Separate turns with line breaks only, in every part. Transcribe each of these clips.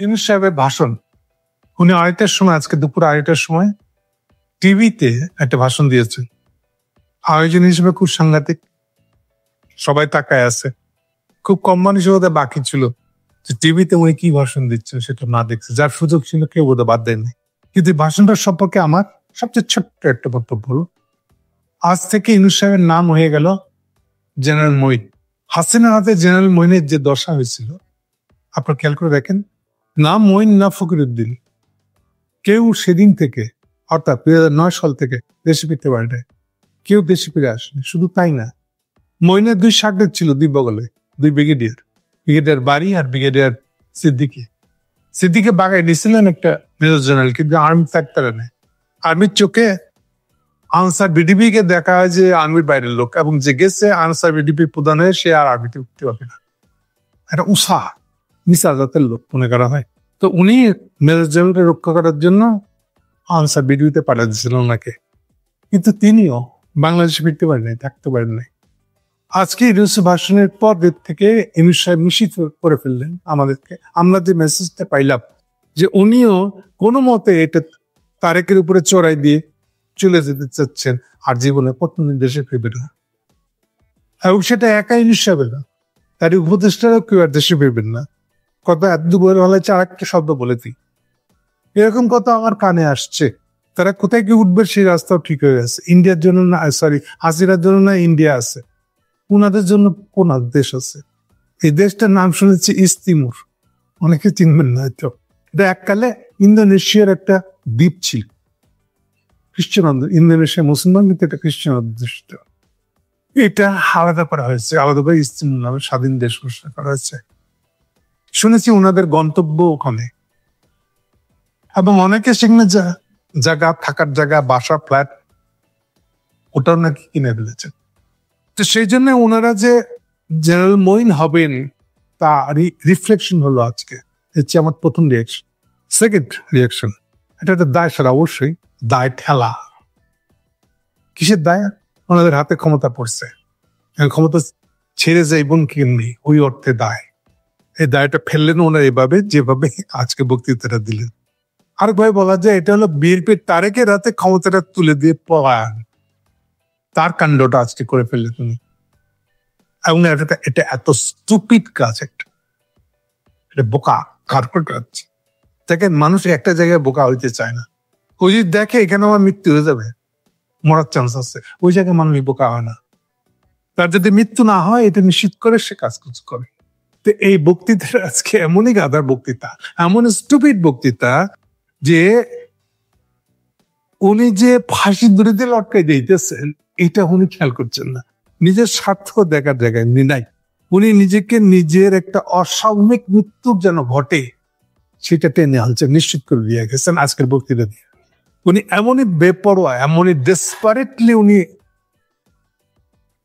ইউনূস সাহেবের ভাষণ, উনি আড়াইটার সময়, আজকে দুপুর আড়াইটার সময় টিভিতে একটা ভাষণ দিয়েছেন। আয়োজন হিসেবে খুব সাংঘাতিক, সবাই তাকায় আছে। খুব কম মানুষ বোধহয় বাকি ছিল যে টিভিতে উনি কি ভাষণ দিচ্ছেন সেটা না দেখছে, যার সুযোগ ছিল কেউ বোধহয় বাদ দেয়নি। কিন্তু ভাষণটার সম্পর্কে আমার সবচেয়ে ছোট্ট একটা বক্তব্য হলো, আজ থেকে ইউনূস সাহেবের নাম হয়ে গেল জেনারেল মঈন। হাসিনার হাতে জেনারেল মঈনের যে দশা হয়েছিল, আপনার খেয়াল করে দেখেন, না মঈন না ফকিরউদ্দিন, কেউ সেদিন থেকে, অর্থাৎ 2009 সাল থেকে দেশে ফিরতে পারে নাই, কেউ দেশে ফিরে আসেনি। শুধু তাই না, মঈনের 2 শাগরেদ ছিল, 2 বগলে, 2 ব্রিগেডিয়ার, ব্রিগেডিয়ার বারি আর ব্রিগেডিয়ার সিদ্দিকি। সিদ্দিকি বাগায় নিয়েছিলেন একটা মেজর জেনারেল, কিন্তু আর্মি থাকতে নেই। আর্মির চোখে আনসার বিডিপি কে দেখা হয় যে আর্মির বাইরের লোক, এবং যে গেছে আনসার বিডিপি প্রধান হয়ে সে আর আর্মিতে উঠতে পারবে না। একটা উৎসাহ নিচা জাতের লোক মনে করা হয়। তো উনি মেজর জেনারেলকে রক্ষা করার জন্য আনসার বিডিপিতে পাঠিয়ে দিয়েছিলেন ওনাকে, কিন্তু তিনিও বাংলাদেশে ফিরতে পারেন নাই, থাকতে পারেন নাই। আজকে ইউনূস ভাষণের পর থেকে ইউনূস সাহেব নিশ্চিত করে ফেললেন আমাদেরকে, আমরা যে মেসেজটা পাইলাম যে উনিও কোনো মতে এটা তারেকের উপরে চড়াই দিয়ে চলে যেতে চাচ্ছেন, আর জীবনে প্রথমদিন দেশে ফিরবে না। এবং সেটা একা ইউনূস সাহেবের না, তার উপদেষ্টারাও কেউ আর দেশে ফিরবেন না। কথা এত দুপুরের বেলায় আর একটা শব্দ বলে দিই, এরকম কথা আমার কানে আসছে। তারা কোথায় কি উঠবে সেই রাস্তাও ঠিক হয়ে গেছে। ইন্ডিয়ার জন্য না, সরি, হাসিনার জন্য না ইন্ডিয়া আছে, ওনাদের জন্য কোন দেশ আছে? এই দেশটার নাম শুনেছি ইস্ট তিমুর, অনেকে চিনবেন না হয়তো। এটা এককালে ইন্দোনেশিয়ার একটা দ্বীপ ছিল, খ্রিস্টান, ইন্দোনেশিয়া মুসলমান, কিন্তু এটা খ্রিস্টান অধ্যুষিত। এটা আলাদা করা হয়েছে, আলাদা করে ইস্ট তিমুর নামে স্বাধীন দেশ ঘোষণা করা হয়েছে। শুনেছি ওনাদের গন্তব্য ওখানে, এবং অনেকে সেখানে জায়গা, থাকার জায়গা, বাসা, ফ্ল্যাট ওটাও নাকি কিনে ফেলেছেন। তো সেই জন্য ওনারা যে জেনারেল মঈন হবেন তা রিফ্লেকশন হলো আজকে। হচ্ছে আমার প্রথম রিয়াকশন। সেকেন্ড রিয়াকশন, এটা একটা দায়, সারা অবশ্যই দায় ঠেলা। কিসের দায়? ওনাদের হাতে ক্ষমতা পড়ছে, ক্ষমতা ছেড়ে যাইবেন কেমনি, ওই অর্থে দায়। এই দায়টা ফেললেন ওনারা এভাবে, যেভাবে আজকে বক্তৃতাটা দিলেন। আর ভাই বলা যায় এটা হলো বিএনপির তারেকের হাতে ক্ষমতাটা তুলে দিয়ে পলায়ন, তার কাণ্ডটা আজকে করে ফেললে তুমি। এবং এটা এত স্টুপিড কাজ, একটা এটা বোকা কারকট কাজ। দেখেন, মানুষ একটা জায়গায় বোকা হইতে চায় না। ওই যদি দেখে এখানে আমার মৃত্যু হয়ে যাবে, মরার চান্স আছে, ওই জায়গায় মানুষ বোকা হয় না। তার যদি মৃত্যু না হয় এটা নিশ্চিত করে সে কাজ করে। তো এই বক্তৃতা আজকে এমনই গাধার বক্তৃতা, এমন স্টুপিড বক্তৃতা যে উনি যে ফাঁসি দড়িতে লটকাই দিতেছেন এটা উনি খেয়াল করছেন না। নিজের স্বার্থ দেখার জায়গায় উনি নাই। উনি নিজেকে নিজের একটা অস্বাভাবিক মৃত্যুর যেন ঘটে সেটা টেনে আনছেন, নিশ্চিত করে দিয়ে গেছেন আজকের বক্তৃতা দিয়ে। উনি এমনই বেপরোয়া, এমনই ডেসপারেটলি উনি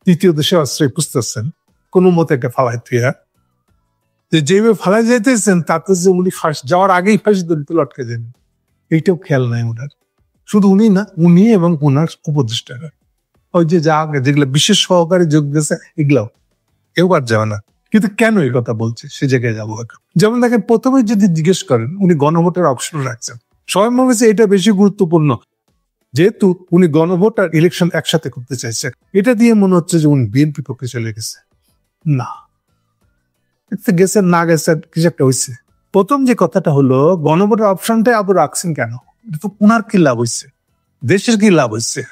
তৃতীয় দেশে আশ্রয় খুঁজতেছেন কোনো মতে একটা ফালাই তুইয়া, যেভাবে ফালাই যাইতেছেন তাতে যে উনি যাওয়ার আগেই ফাঁসি দড়িতে লটকে যান, এইটাও খেয়াল নাই ওনার। শুধু উনি না, উনি এবং ওনার উপদেষ্টারা, ওই যে যেগুলো বিশেষ সহকারী যোগ দিয়েছে এগুলাও কেউ আর যাবে না। কিন্তু কেন এই কথা বলছে সে জায়গায় যাবো এখন। যেমন দেখেন, প্রথমে যদি জিজ্ঞেস করেন উনি গণভোটের অপশন রাখছেন, সবাই মনে হচ্ছে এটা বেশি গুরুত্বপূর্ণ, যেহেতু উনি গণভোট আর ইলেকশন একসাথে করতে চাইছেন। এটা দিয়ে মনে হচ্ছে যে উনি বিএনপি পক্ষে চলে গেছে। না, গেছেন না গেছেন কিছু একটা হয়েছে। প্রথম যে কথাটা হলো, গণভোটের অপশনটাই আবার রাখছেন কেন? এটা তো উনার কি লাভ হয়েছে, দেশের কি লাভ হয়েছে?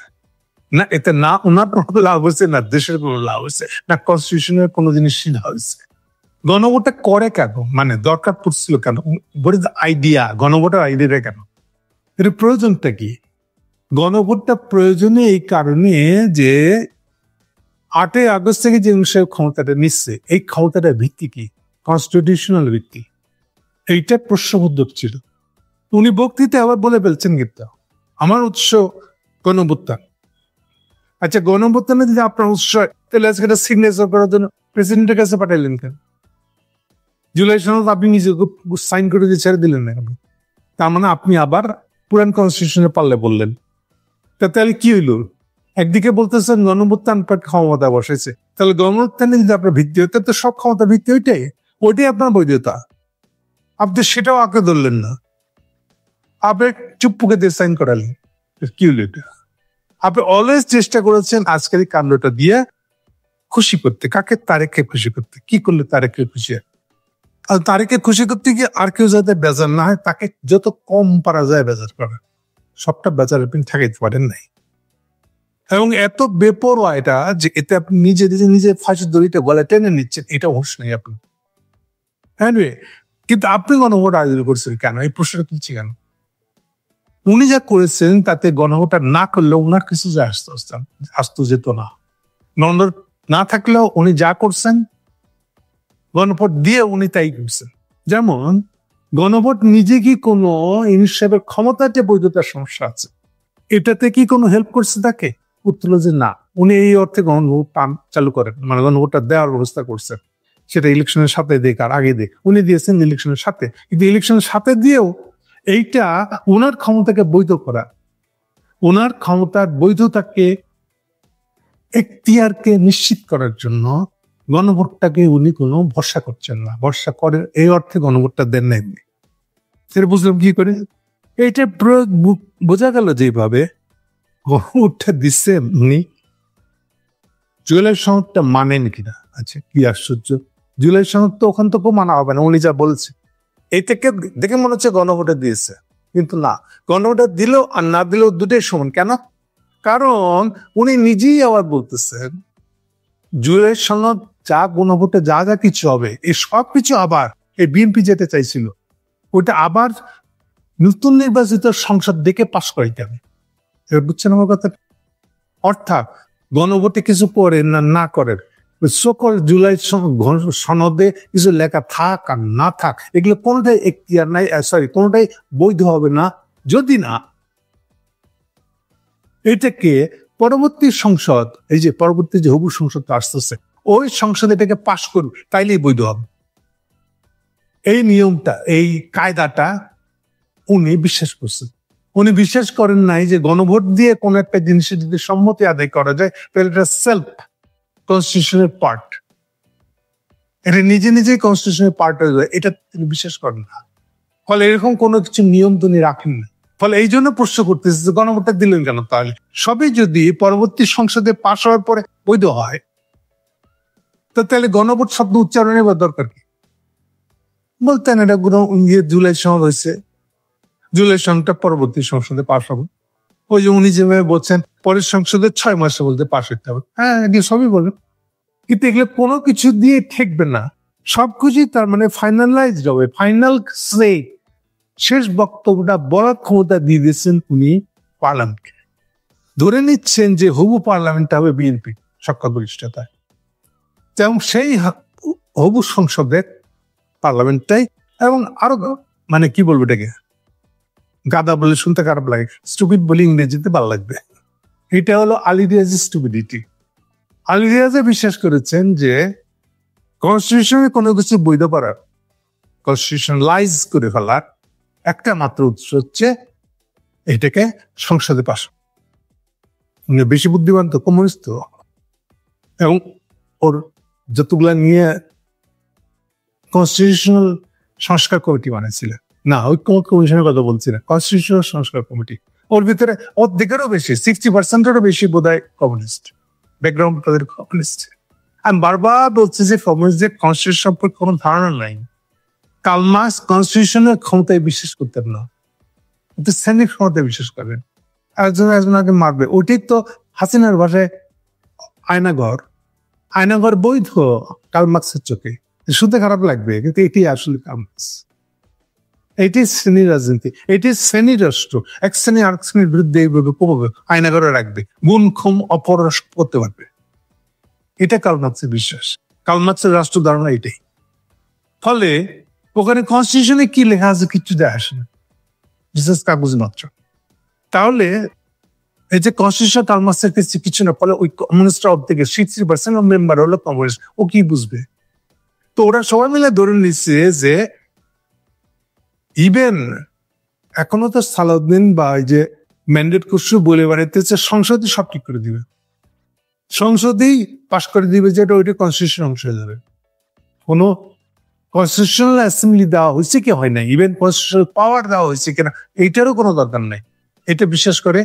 না এতে না উনার কোনো লাভ হয়েছে, না দেশের কোনো লাভ হয়েছে, না কনস্টিটিউশনের কোনো জিনিসই লাভ হয়েছে। গণভোটটা করে কেন, মানে দরকার পড়ছিল কেন? What is the idea? গণভোটের আইডিয়াটা কেন? এর প্রয়োজনটা কি? গণভোটটা প্রয়োজনে এই কারণে যে 8ই আগস্ট থেকে যে ক্ষমতাটা নিচ্ছে, এই ক্ষমতাটার ভিত্তি কি? কনস্টিটিউশনাল ভিত্তি। এইটা প্রশ্নবোধক ছিল। উনি বক্তৃতা আবার বলে ফেলছেন কিন্তু আমার উৎস গণভোটটা। আচ্ছা, গণভোটে যদি আপনার উৎস, তাহলে আজকে এটা সিগনেচার করার জন্য প্রেসিডেন্টের কাছে পাঠাইলেন কেন? জুলাই সনদ আপনি নিজে সাইন করে দিয়ে ছেড়ে দিলেন না কেন? তার মানে আপনি আবার পুরান কনস্টিটিউশনে পাল্লে বললেন। তাহলে কি হইল? একদিকে বলতেছেন গণভোট্টান ক্ষমতা বসেছে, তাহলে গণভোট্টানে যদি আপনার ভিত্তি হইতে, তো সব ক্ষমতা ভিত্তি ওইটাই আপনার বৈধতা। আপনি সেটাও আঁকে ধরলেন না, আপনি চুপ্পুকে দিয়ে সাইন করালেন। কি হলো এটা? আপনি অলওয়েজ চেষ্টা করেছেন আজকের এই কাণ্ডটা দিয়ে খুশি করতে। কাকে? তারেককে খুশি করতে। কি করলে তারেককে খুশি হয়? আর তারেককে খুশি করতে গিয়ে আর কেউ যাতে বেজার না হয়, তাকে যত কম পারা যায় বেজার করা। সবটা বেজার আপনি ঠেকাইতে পারেন নাই। এবং এত বেপরোয়া এটা যে এতে আপনি নিজে ফাঁসির দড়িতে গলায় টেনে নিচ্ছেন, এটা হোশ নেই আপনার। Anyway, কিন্তু আপনি গণভোট আয়োজন করছেন কেন? এই প্রশ্নটা তুলছি কেন? উনি যা করেছেন তাতে গণভোটটা না করলেও ওনার কিছু যায় আসতো যেত না। গণভোট না থাকলেও উনি যা করছেন গণভোট দিয়ে উনি তাই করছেন। যেমন গণভোট নিজে কি কোনো হিসাবের ক্ষমতাতে বৈধতার সমস্যা আছে, এটাতে কি কোনো হেল্প করছে তাকে? উত্তর যে না। উনি এই অর্থে গণভোট চালু করেন, মানে গণভোটটা দেওয়ার ব্যবস্থা করছেন। সেটা ইলেকশনের সাথে দেখ আর আগে দেখ, উনি দিয়েছেন ইলেকশনের সাথে, কিন্তু ইলেকশনের সাথে দিয়েও এইটা ওনার ক্ষমতাকে বৈধ করা, ওনার ক্ষমতার বৈধতাকে এখতিয়ারকে নিশ্চিত করার জন্য গণভোটটাকে উনি কোনো ভরসা করছেন না। ভরসা করে এই অর্থে গণভোটটা দেন না। এমনি সেটা বুঝলাম কি করে? এইটা প্রয়োগ বোঝা গেল যেভাবে গণভোটটা দিচ্ছে উনি জুলাই সনদটা মানেন কিনা। আচ্ছা, কি আশ্চর্য! জুলাই সনদ তো ওখান থেকেও মানা হবে না, উনি যা বলছে। এই থেকে দেখে মনে হচ্ছে গণভোটে দিয়েছে, কিন্তু না। গণভোটে দিলেও আর না দিলেও দুটোই সমান। কেন? কারণ উনি নিজেই আবার বলতেছেন জুলাই সনদ যা গণভোটে যা যা কিছু হবে এই সব কিছু আবার এই বিএনপি যেতে চাইছিল ওইটা আবার নতুন নির্বাচিত সংসদ দেখে পাশ করাইতে হবে। এবার বুঝছেন আমার কথা? অর্থাৎ গণভোটে কিছু করেন না করেন, সকল জুলাই সনদে কিছু লেখা থাক আর না থাক, এগুলো কোনোটাই এখতিয়ার নাই, কোনোটাই বৈধ হবে না যদি না এটাকে পরবর্তী সংসদ, এই যে পরবর্তী যে হবু সংসদ আসতেছে ওই সংসদ এটাকে পাশ করবে, তাইলেই বৈধ হবে। এই নিয়মটা, এই কায়দাটা উনি বিশ্বাস করছেন। উনি বিশ্বাস করেন নাই যে গণভোট দিয়ে কোন একটা জিনিসের যদি সম্মতি আদায় করা যায় তাহলে এটা সেলফ কনস্টিটিউশনের পার্ট, এটা নিজেই কনস্টিটিউশনের পার্ট হয়ে যায়, এটা তিনি বিশ্বাস করেন না। ফলে এরকম কোনো কিছু নিয়ম তিনি রাখেন না। ফলে এই জন্য প্রশ্ন করতেছে যে গণভোটটা দিলেন কেন? তাহলে সবই যদি পরবর্তী সংসদে পাশ হওয়ার পরে বৈধ হয়, তো তাহলে গণভোট শব্দ উচ্চারণের দরকার কি? বলতেন এটা জুলাই সনদ হয়েছে, জুলাই সনদটা পরবর্তী সংসদে পাশ হবে। ওই যে উনি যেভাবে বলছেন পরের সংসদে 6 মাসে বলতে পাশ হইতে হবে, হ্যাঁ এগুলো সবই বলেন, কিন্তু এগুলো কোনো কিছু দিয়ে ঠেকবে না। সবকিছুই তার মানে ফাইনালাইজড হবে, ফাইনাল সে শেষ বক্তব্যটা বলার ক্ষমতা দিয়ে দিয়েছেন উনি পার্লামেন্টকে। ধরে নিচ্ছেন যে হবু পার্লামেন্টটা হবে বিএনপি সংখ্যাগরিষ্ঠতায়, এবং সেই হবু সংসদের পার্লামেন্টটাই, এবং আরো মানে কি বলবো এটাকে, গাদা বলে শুনতে খারাপ লাগে, স্টুপিড বলে ইংরেজিতে ভালো লাগবে। এটা হলো আলী রিয়াজের স্টুপিডিটি। আলী রিয়াজে বিশ্বাস করেছেন যে কনস্টিটিউশনে কোনো কিছু বৈধ করার, কনস্টিটিউশনালাইজ করে ফেলার একটা মাত্র উৎস হচ্ছে এটাকে সংসদে পাস। বেশি বুদ্ধিমান তো, কমিউনিস্ট তো, এবং ওর যতগুলা নিয়ে কনস্টিটিউশনাল সংস্কার কমিটি বানিয়েছিলেন, না ঐক্যমত কমিশনের কথা বলছি না, কনস্টিটিউশনাল সংস্কার কমিটি, ওর ভিতরে অর্ধেকেরও বেশি 60%-এরও বেশি বোধহয় কমিউনিস্ট ব্যাকগ্রাউন্ড, তাদের কমিউনিস্ট। আমি বারবার বলছি যে কমিউনিস্টদের কনস্টিটিউশন সম্পর্কে কোনো ধারণা নাই। কার্ল মার্কস কনস্টিটিউশনের ক্ষমতায় বিশ্বাস করতেন না, কিন্তু সৈনিক ক্ষমতায় বিশ্বাস করেন। একজনকে মারবে, ওটি তো হাসিনার ভাষায় আয়নাঘর। আয়নাঘর বৈধ কার্ল মার্কসের চোখে, শুনতে খারাপ লাগবে কিন্তু এটি আসলে কার্ল মার্কস। এটি শ্রেণী রাজনীতি, এটি শ্রেণী রাষ্ট্র। এক শ্রেণী আরেক শ্রেণীর বিরুদ্ধে এইভাবে আয়নাঘরে রাখবে, গুণ খুম অপরাশ করতে পারবে। এটা কার্ল মার্কসের বিশ্বাস, কার্ল মার্কসের রাষ্ট্র ধারণা এটাই। ফলে ওখানে কনস্টিটিউশনে কি লেখা আছে কিচ্ছু যায় আসে না, বিশেষ কাগজ মাত্র। তাহলে এই যে কনস্টিটিউশন কার্ল মার্কসের কাছে কিছু না, ফলে ওই কমিউনিস্টরা অর্ধেক 60% মেম্বার হলো কমিউনিস্ট, ও কি বুঝবে? তো ওরা সবাই মিলে ধরে নিচ্ছে যে ইভেন এখনো তো সালাউদ্দিন বা এই যে ম্যান্ডেট খসরু বলে বেড়াইতেছে সংসদই সব ঠিক করে দিবে, সংসদেই পাশ করে দিবে, যেটা ওইটা কনস্টিটিউশন অংশ হয়ে যাবে। কোনো কনস্টিটিউশনাল অ্যাসেম্বলি দেওয়া হয়েছে কি হয় না, ইভেন কনস্টিটিউশনাল পাওয়ার দেওয়া হয়েছে কিনা এইটারও কোনো দরকার নাই। এটা বিশেষ করে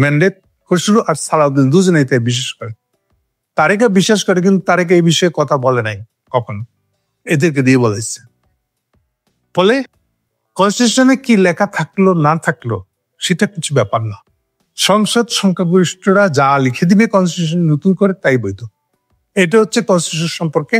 ম্যান্ডেট খসরু আর সালাউদ্দিন দুজনেই তাই বিশেষ করে। তারেকা বিশ্বাস করে, কিন্তু তারেকা এই বিষয়ে কথা বলে নাই কখনো, এদেরকে দিয়ে বলেছে। ফলে কনস্টিটিউশনে কি লেখা থাকলো না থাকলো সেটা কিছু ব্যাপার না। সংসদ সংখ্যাগরিষ্ঠরা যা লিখে দিবে কনস্টিটিউশন নতুন করে তাই বৈধ। এটা হচ্ছে কনস্টিটিউশন সম্পর্কে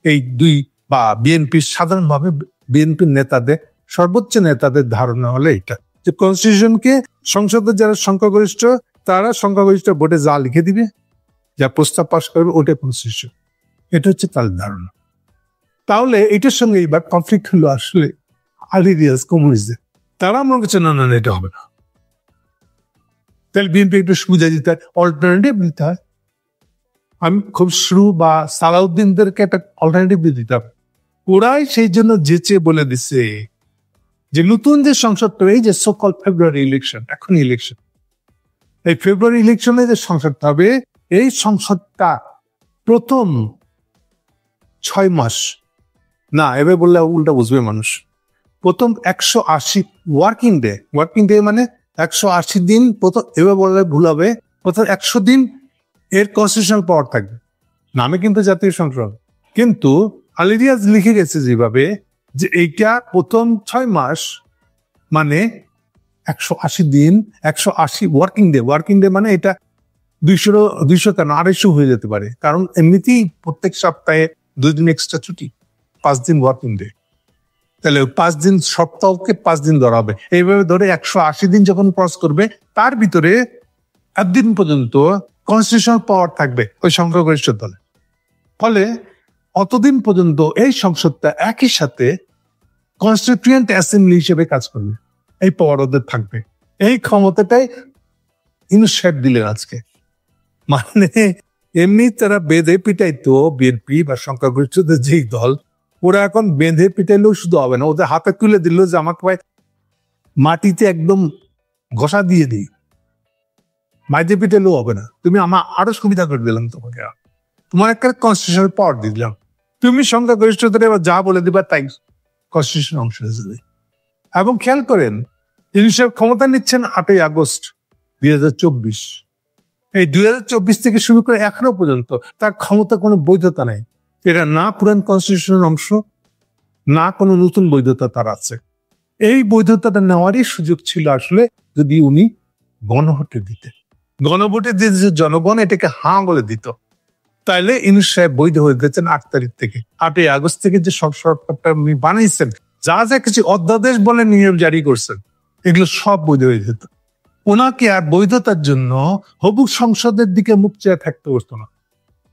এই দুই বা বিএনপির সাধারণভাবে বিএনপির নেতাদের সর্বোচ্চ নেতাদের ধারণা হলো এটা, যে কনস্টিটিউশনকে সংসদের যারা সংখ্যাগরিষ্ঠ তারা সংখ্যাগরিষ্ঠ ভোটে যা লিখে দিবে, যা প্রস্তাব পাশ করবে ওটা কনস্টিটিউশন। এটা হচ্ছে তার ধারণা। তাহলে এটার সঙ্গে এবার কনফ্লিক্ট হলো আসলে আলিরিয়াস কমিউনিস্টদের। তারা মনে করছে না না এটা হবে না, তাহলে বিএনপি একটু সুবিধা দিতে হয়, অল্টারনেটিভ দিতে হয়। আমি খসরু বা সালাউদ্দিনদেরকে একটা অল্টারনেটিভ দিতে হবে। ওরাই সেই জন্য যেচে বলে দিছে যে নতুন যে সংসদটা, এই যে সকল ফেব্রুয়ারি ইলেকশন, এখন ইলেকশন, এই ফেব্রুয়ারি ইলেকশনে যে সংসদটা হবে, এই সংসদটা প্রথম 6 মাস না, এবার বললে উল্টা বুঝবে মানুষ, প্রথম 180 ওয়ার্কিং ডে মানে 180 দিন প্রথম, এবার বললে ভুল হবে, প্রথম 100 দিন এর কনস্টিটিউশনাল পাওয়ার থাকবে। নামে কিন্তু জাতীয় সংসদ, কিন্তু আলিরিয়াজ লিখে গেছে যেভাবে, যে এইটা প্রথম 6 মাস মানে 180 দিন, 180 ওয়ার্কিং ডে মানে এটা 200 কেন 250 হয়ে যেতে পারে, কারণ এমনিতেই প্রত্যেক সপ্তাহে 2 দিন এক্সট্রা ছুটি, 5 দিন ওয়ার্কিং ডে। তাহলে 5 দিন, সপ্তাহকে 5 দিন ধরা হবে। এইভাবে ধরে 180 দিন যখন ক্রস করবে, তার ভিতরে একদিন পর্যন্ত কনস্টিটিউশনাল পাওয়ার থাকবে ওই সংখ্যাগরিষ্ঠ দলে। ফলে অতদিন পর্যন্ত এই সংসদটা একই সাথে কনস্টিটিউয়েন্ট অ্যাসেম্বলি হিসেবে কাজ করবে, এই পাওয়ার ওদের থাকবে। এই ক্ষমতাটাই ইনসাইড দিলেন আজকে। মানে এমনি তারা বেঁধে পিটাইতো বিএনপি বা সংখ্যাগরিষ্ঠদের যেই দল, ওরা এখন বেঁধে পিটাইলেও শুধু হবে না, ওদের হাতে তুলে দিল যে আমাকে ভাই মাটিতে একদম ঘষা দিয়ে দিই, মাইতে পিটাইলেও হবে না, তুমি আমার আরো সুবিধা করে দিলাম, তোমাকে তোমার একটা কনস্টিটিউশনাল পাওয়ার দিলাম, তুমি সংখ্যাগরিষ্ঠদের এবার যা বলে দিবা তাই কনস্টিটিউশন অংশ হিসেবে। এবং খেয়াল করেন, তিনি ক্ষমতা নিচ্ছেন 8ই আগস্ট 2024। এই 2024 থেকে শুরু করে এখনো পর্যন্ত তার ক্ষমতা কোনো বৈধতা নেই। এটা না পুরান কনস্টিটিউশনের অংশ, না কোনো নতুন বৈধতা তার আছে। এই বৈধতাটা নেওয়ারই সুযোগ ছিল আসলে যদি উনি গণভোটে দিতেন। গণভোটে যে জনগণ এটাকে হাঁ বলে দিত, তাইলে ইউনূস সাহেব বৈধ হয়ে দিতেন 8 তারিখ থেকে। 8ই আগস্ট থেকে যে সরকারটা উনি বানাইছেন, যা যা কিছু অধ্যাদেশ বলে নিয়ম জারি করছেন, এগুলো সব বৈধ হয়ে যেত। ওনাকে আর বৈধতার জন্য হবু সংসদের দিকে মুখ চেয়ে থাকতে হতো না,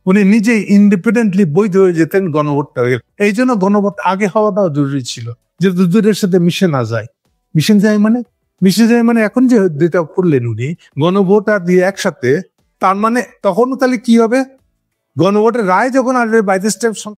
উনি নিজেই ইন্ডিপেন্ডেন্টলি বৈধ হয়ে যেতেন গণভোটটা হয়ে। এই জন্য গণভোট আগে হওয়াটাও জরুরি ছিল, যে দুজনের সাথে মিশে না যায়। মিশে যায় মানে এখন যে দুইটা করলেন উনি, গণভোট আর দিয়ে একসাথে, তার মানে তখন তাহলে কি হবে, গণভোটের রায় যখন আসবে বাই দ্য স্টেপ